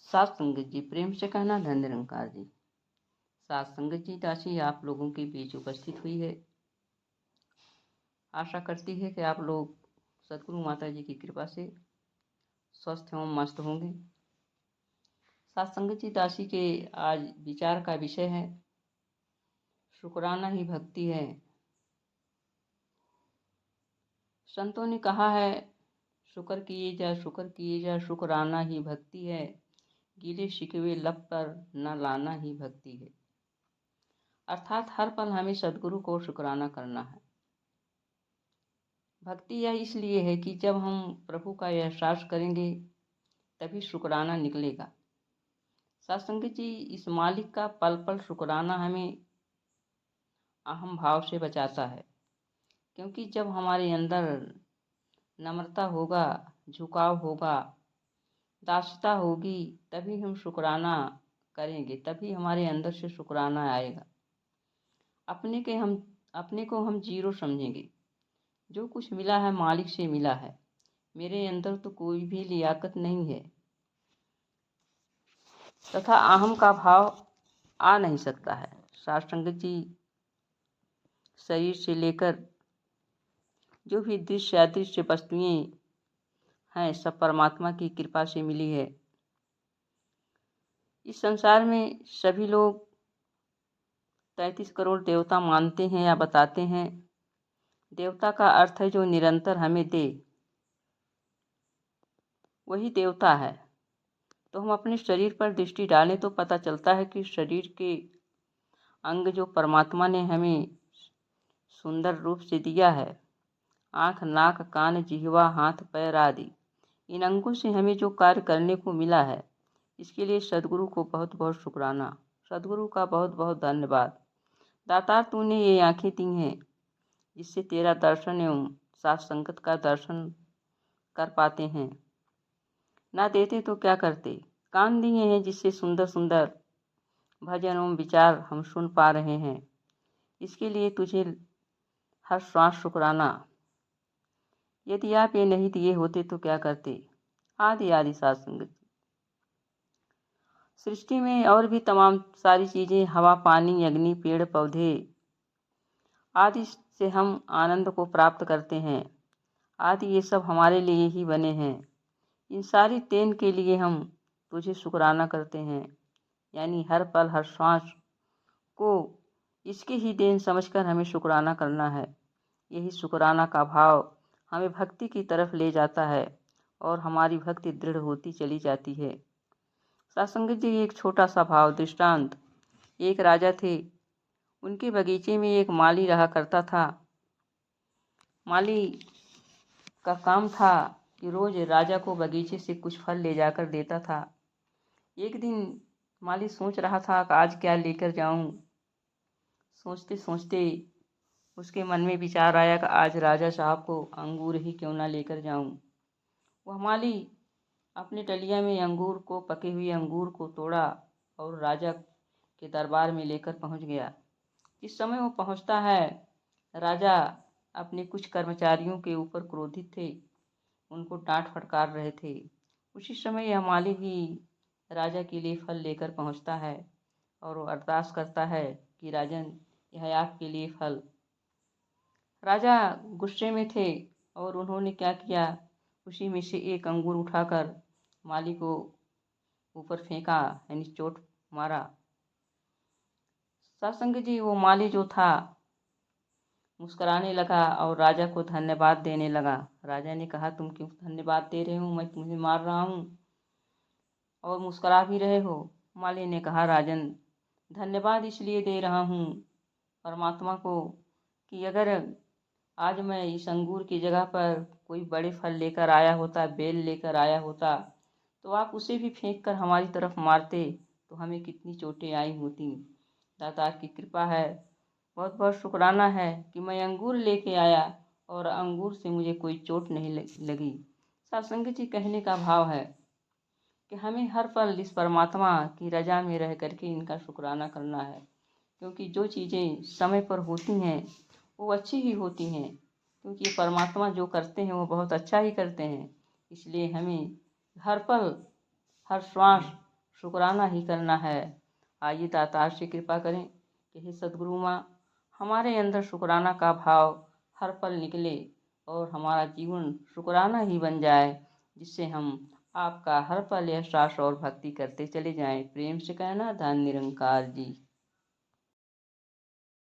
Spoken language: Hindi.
सात संगत जी प्रेम से कहना धन निरंकार जी। सात संगत जी दासी आप लोगों के बीच उपस्थित हुई है। आशा करती है कि आप लोग सदगुरु माता जी की कृपा से स्वस्थ एवं मस्त होंगे। सात संगत जी दासी के आज विचार का विषय है शुक्राना ही भक्ति है। संतों ने कहा है शुक्र किए जा शुक्र किए जा, शुक्राना ही भक्ति है। गीले शिकवे लब पर न लाना ही भक्ति है। अर्थात हर पल हमें सदगुरु को शुक्राना करना है। भक्ति यह इसलिए है कि जब हम प्रभु का एहसास करेंगे तभी शुक्राना निकलेगा। सत्संग जी, इस मालिक का पल पल शुक्राना हमें अहम भाव से बचाता है, क्योंकि जब हमारे अंदर नम्रता होगा, झुकाव होगा, दासता होगी, तभी हम शुक्राना करेंगे, तभी हमारे अंदर से शुक्राना आएगा। अपने को हम जीरो समझेंगे। जो कुछ मिला है मालिक से मिला है, मेरे अंदर तो कोई भी लियाकत नहीं है तथा अहम का भाव आ नहीं सकता है। साष्टांग जी, शरीर से लेकर जो भी दृश्य अदृश्य वस्तुएं हैं सब परमात्मा की कृपा से मिली है। इस संसार में सभी लोग 33 करोड़ देवता मानते हैं या बताते हैं। देवता का अर्थ है जो निरंतर हमें दे, वही देवता है। तो हम अपने शरीर पर दृष्टि डालें तो पता चलता है कि शरीर के अंग जो परमात्मा ने हमें सुंदर रूप से दिया है, आँख, नाक, कान, जिह्वा, हाथ, पैर आदि, इन अंगों से हमें जो कार्य करने को मिला है, इसके लिए सदगुरु को बहुत बहुत शुक्राना। सदगुरु का बहुत बहुत धन्यवाद। दातार, तूने ये आँखें दी हैं जिससे तेरा दर्शन एवं साथ संगत का दर्शन कर पाते हैं। ना देते तो क्या करते। कान दिए हैं जिससे सुंदर सुंदर भजन एवं विचार हम सुन पा रहे हैं, इसके लिए तुझे हर श्वास शुक्राना। यदि आप ये नहीं दिए होते तो क्या करते। आदि आदि साध संगत। सृष्टि में और भी तमाम सारी चीज़ें, हवा, पानी, अग्नि, पेड़ पौधे आदि से हम आनंद को प्राप्त करते हैं। आदि ये सब हमारे लिए ही बने हैं। इन सारी देन के लिए हम तुझे शुक्राना करते हैं, यानी हर पल हर श्वास को इसकी ही देन समझकर हमें शुक्राना करना है। यही शुक्राना का भाव हमें भक्ति की तरफ ले जाता है और हमारी भक्ति दृढ़ होती चली जाती है। सत्संग जी, एक छोटा सा भाव दृष्टांत। एक राजा थे, उनके बगीचे में एक माली रहा करता था। माली का काम था कि रोज राजा को बगीचे से कुछ फल ले जाकर देता था। एक दिन माली सोच रहा था कि आज क्या लेकर जाऊं। सोचते सोचते उसके मन में विचार आया कि आज राजा साहब को अंगूर ही क्यों ना लेकर जाऊं। वह माली अपने टलिया में पके हुए अंगूर को तोड़ा और राजा के दरबार में लेकर पहुंच गया। इस समय वो पहुंचता है, राजा अपने कुछ कर्मचारियों के ऊपर क्रोधित थे, उनको डांट फटकार रहे थे। उसी समय यह माली भी राजा के लिए फल लेकर पहुंचता है और वो अरदास करता है कि राजन, यह आपके लिए फल। राजा गुस्से में थे और उन्होंने क्या किया, उसी में से एक अंगूर उठाकर माली को ऊपर फेंका, यानी चोट मारा। सत्संग जी, वो माली जो था मुस्कुराने लगा और राजा को धन्यवाद देने लगा। राजा ने कहा, तुम क्यों धन्यवाद दे रहे हो, मैं तुम्हें मार रहा हूँ और मुस्कुरा भी रहे हो। माली ने कहा, राजन, धन्यवाद इसलिए दे रहा हूँ परमात्मा को कि अगर आज मैं इस अंगूर की जगह पर कोई बड़े फल लेकर आया होता, बेल लेकर आया होता, तो आप उसे भी फेंक कर हमारी तरफ मारते तो हमें कितनी चोटें आई होती। दातार की कृपा है, बहुत बहुत शुक्राना है कि मैं अंगूर लेके आया और अंगूर से मुझे कोई चोट नहीं लगी। सत्संग जी, कहने का भाव है कि हमें हर पल इस परमात्मा की रजा में रह करके इनका शुक्राना करना है, क्योंकि जो चीज़ें समय पर होती हैं वो अच्छी ही होती हैं, क्योंकि ये परमात्मा जो करते हैं वो बहुत अच्छा ही करते हैं। इसलिए हमें हर पल हर श्वास शुक्राना ही करना है। आइए दातार से कृपा करें कि हे सदगुरु माँ, हमारे अंदर शुक्राना का भाव हर पल निकले और हमारा जीवन शुक्राना ही बन जाए, जिससे हम आपका हर पल एहसास और भक्ति करते चले जाएं। प्रेम से कहना, धन निरंकार जी।